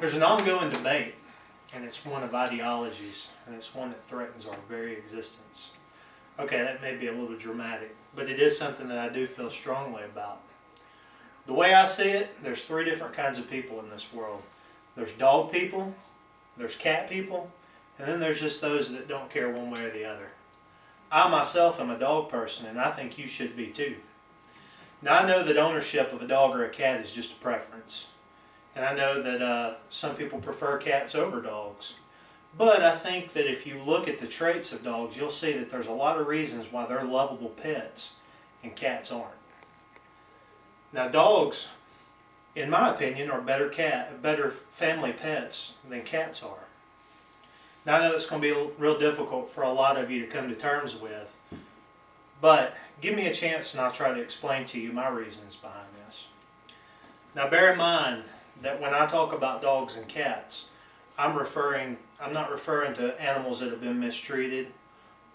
There's an ongoing debate, and it's one of ideologies, and it's one that threatens our very existence. Okay, that may be a little dramatic, but it is something that I do feel strongly about. The way I see it, there's three different kinds of people in this world. There's dog people, there's cat people, and then there's just those that don't care one way or the other. I myself am a dog person, and I think you should be too. Now I know that ownership of a dog or a cat is just a preference. And I know that some people prefer cats over dogs. But I think that if you look at the traits of dogs, you'll see that there's a lot of reasons why they're lovable pets and cats aren't. Now dogs, in my opinion, are better family pets than cats are. Now I know that's going to be real difficult for a lot of you to come to terms with, but give me a chance and I'll try to explain to you my reasons behind this. Now bear in mind that when I talk about dogs and cats, I'm not referring to animals that have been mistreated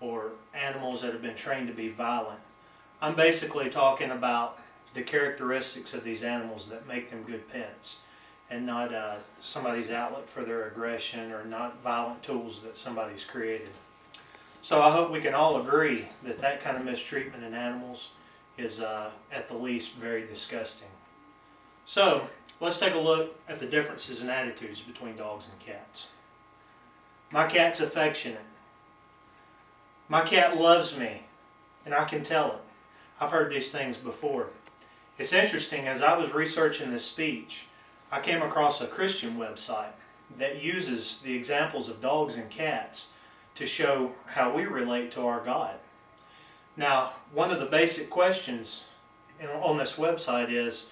or animals that have been trained to be violent. I'm basically talking about the characteristics of these animals that make them good pets, and not somebody's outlet for their aggression, or not violent tools that somebody's created. So I hope we can all agree that that kind of mistreatment in animals is at the least very disgusting. So let's take a look at the differences in attitudes between dogs and cats. My cat's affectionate. My cat loves me, and I can tell it. I've heard these things before. It's interesting, as I was researching this speech, I came across a Christian website that uses the examples of dogs and cats to show how we relate to our God. Now, one of the basic questions on this website is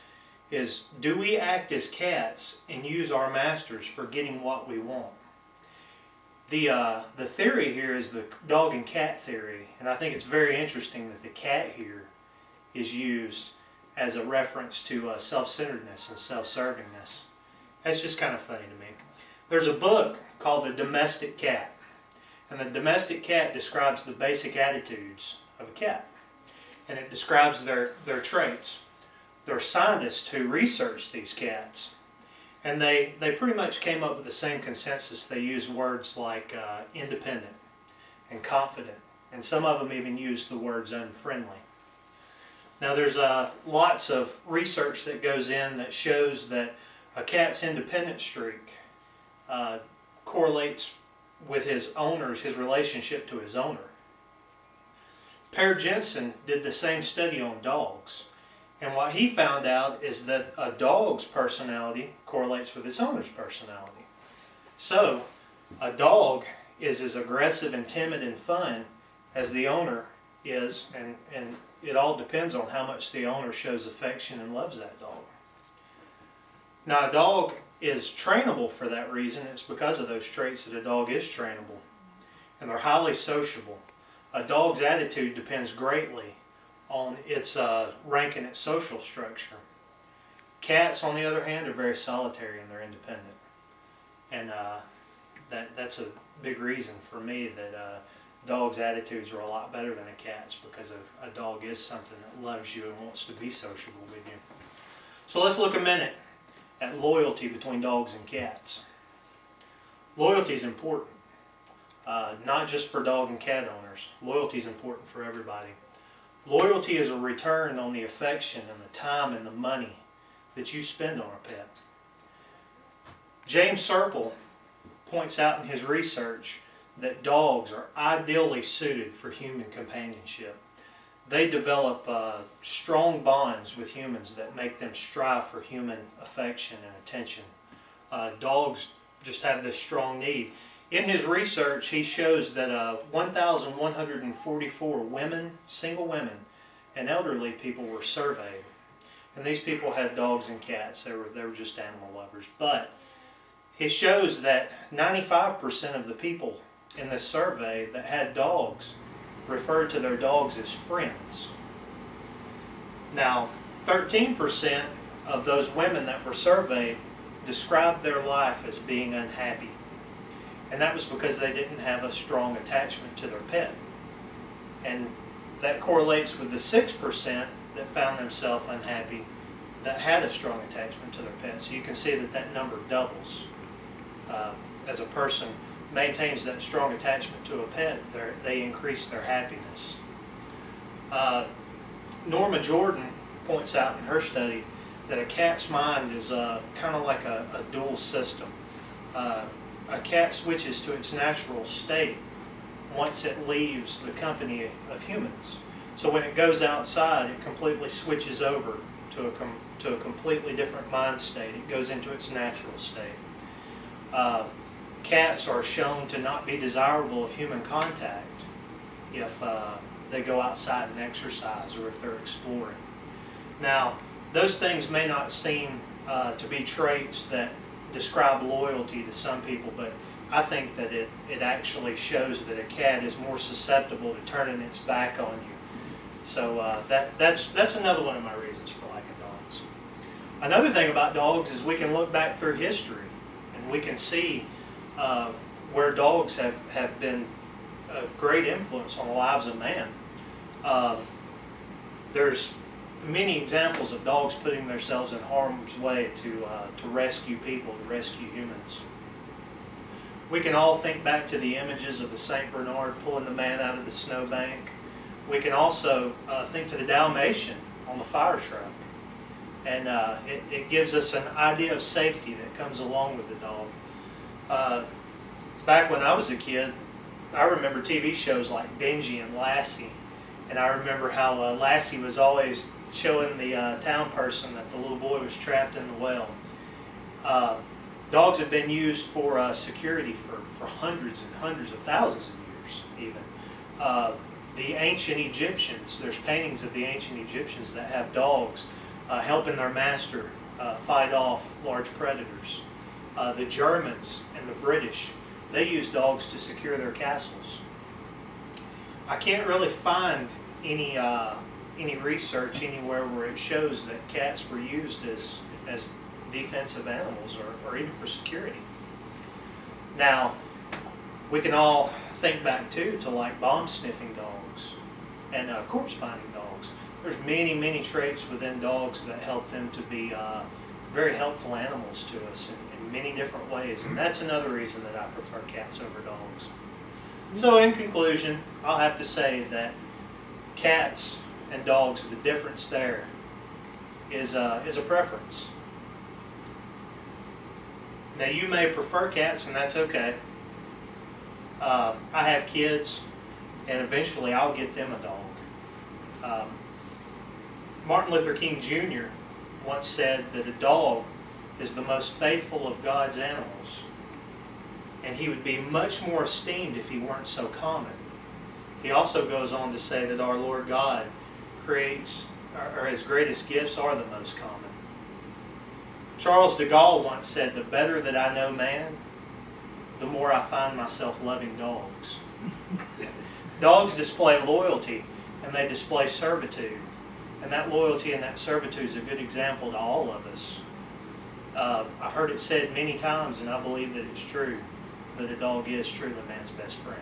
do we act as cats and use our masters for getting what we want? The theory here is the dog and cat theory, and I think it's very interesting that the cat here is used as a reference to self-centeredness and self-servingness. That's just kind of funny to me. There's a book called The Domestic Cat, and the domestic cat describes the basic attitudes of a cat, and it describes their traits. There are scientists who researched these cats, and they pretty much came up with the same consensus. They used words like independent and confident, and some of them even used the words unfriendly. Now there's lots of research that goes in that shows that a cat's independent streak correlates with his relationship to his owner. Per Jensen did the same study on dogs, and what he found out is that a dog's personality correlates with its owner's personality. So a dog is as aggressive and timid and fun as the owner is, and it all depends on how much the owner shows affection and loves that dog. Now a dog is trainable for that reason. It's because of those traits that a dog is trainable, and they're highly sociable. A dog's attitude depends greatly on its rank in its social structure. Cats, on the other hand, are very solitary and they're independent, and that's a big reason for me that dogs' attitudes are a lot better than a cat's, because a dog is something that loves you and wants to be sociable with you. So let's look a minute at loyalty between dogs and cats. Loyalty is important, not just for dog and cat owners. Loyalty is important for everybody. Loyalty is a return on the affection and the time and the money that you spend on a pet. James Serple points out in his research that dogs are ideally suited for human companionship. They develop strong bonds with humans that make them strive for human affection and attention. Dogs just have this strong need. In his research, he shows that 1,144 women, single women, and elderly people were surveyed. And these people had dogs and cats. They were just animal lovers. But it shows that 95% of the people in this survey that had dogs referred to their dogs as friends. Now, 13% of those women that were surveyed described their life as being unhappy. And that was because they didn't have a strong attachment to their pet. And that correlates with the 6% that found themselves unhappy that had a strong attachment to their pet. So you can see that that number doubles as a person maintains that strong attachment to a pet, they increase their happiness. Norma Jordan points out in her study that a cat's mind is kind of like a dual system. A cat switches to its natural state once it leaves the company of humans. So when it goes outside, it completely switches over to a completely different mind state. It goes into its natural state. Cats are shown to not be desirable of human contact if they go outside and exercise or if they're exploring. Now, those things may not seem to be traits that describe loyalty to some people, but I think that it actually shows that a cat is more susceptible to turning its back on you. So that's another one of my reasons for liking dogs. Another thing about dogs is we can look back through history and we can see where dogs have been a great influence on the lives of man. There's many examples of dogs putting themselves in harm's way to rescue people, to rescue humans. We can all think back to the images of the St. Bernard pulling the man out of the snowbank. We can also think to the Dalmatian on the fire truck. And it gives us an idea of safety that comes along with the dog. Back when I was a kid, I remember TV shows like Benji and Lassie. And I remember how Lassie was always showing the town person that the little boy was trapped in the well. Dogs have been used for security for hundreds and hundreds of thousands of years even. The ancient Egyptians, there's paintings of the ancient Egyptians that have dogs helping their master fight off large predators. The Germans and the British, they use dogs to secure their castles. I can't really find any research anywhere where it shows that cats were used as defensive animals or even for security. Now, we can all think back too to like bomb sniffing dogs and corpse finding dogs. There's many traits within dogs that help them to be very helpful animals to us in many different ways, and that's another reason that I prefer cats over dogs. So in conclusion, I'll have to say that cats and dogs, the difference there is a preference. Now you may prefer cats, and that's okay. I have kids, and eventually I'll get them a dog. Martin Luther King Jr. once said that a dog is the most faithful of God's animals, and he would be much more esteemed if he weren't so common. He also goes on to say that our Lord God creates, or his greatest gifts are the most common. Charles de Gaulle once said, "The better that I know man, the more I find myself loving dogs." Dogs display loyalty and they display servitude. And that loyalty and that servitude is a good example to all of us. I've heard it said many times, and I believe that it's true, that a dog is truly man's best friend.